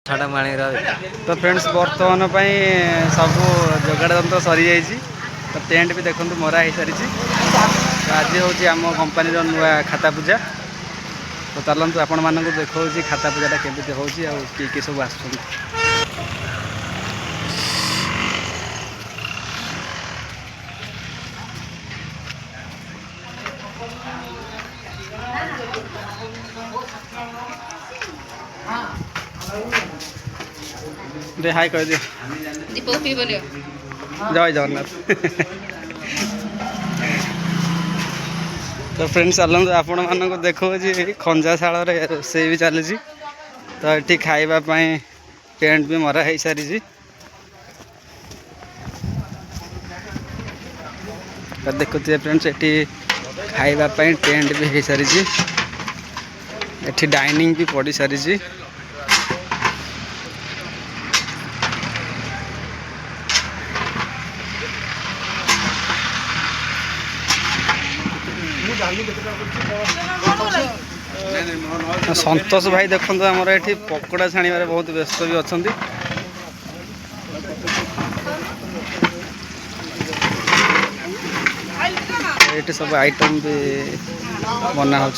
छाड़ा माणी तो फ्रेंड्स बर्तमान सब जोगाड़ जंत्र सरी जाइए तो टेंट भी देखो मरा हो सारी तो आज हूँ आम कंपानी नुआ खाता पूजा तो चलतु आपण मानक देखा खाता पूजाटा केमी हो किए सब आस हाय कह दियो दीपक पी बोलियो जय जगन्नाथ। तो फ्रेंड्स चलते आपण मानक देखो खंजाशाल रोषे भी चली तो ये खावाई टेंट भी मरा हो सारी तो देखुए फ्रेंड्स ये खावाई टेंट भी हो सारी ये डाइनिंग भी पड़ सारी संतोष भाई देखो आमर ये पकोड़ा छाणवे बहुत व्यस्त भी अच्छा ये सब आइटम भी बना हो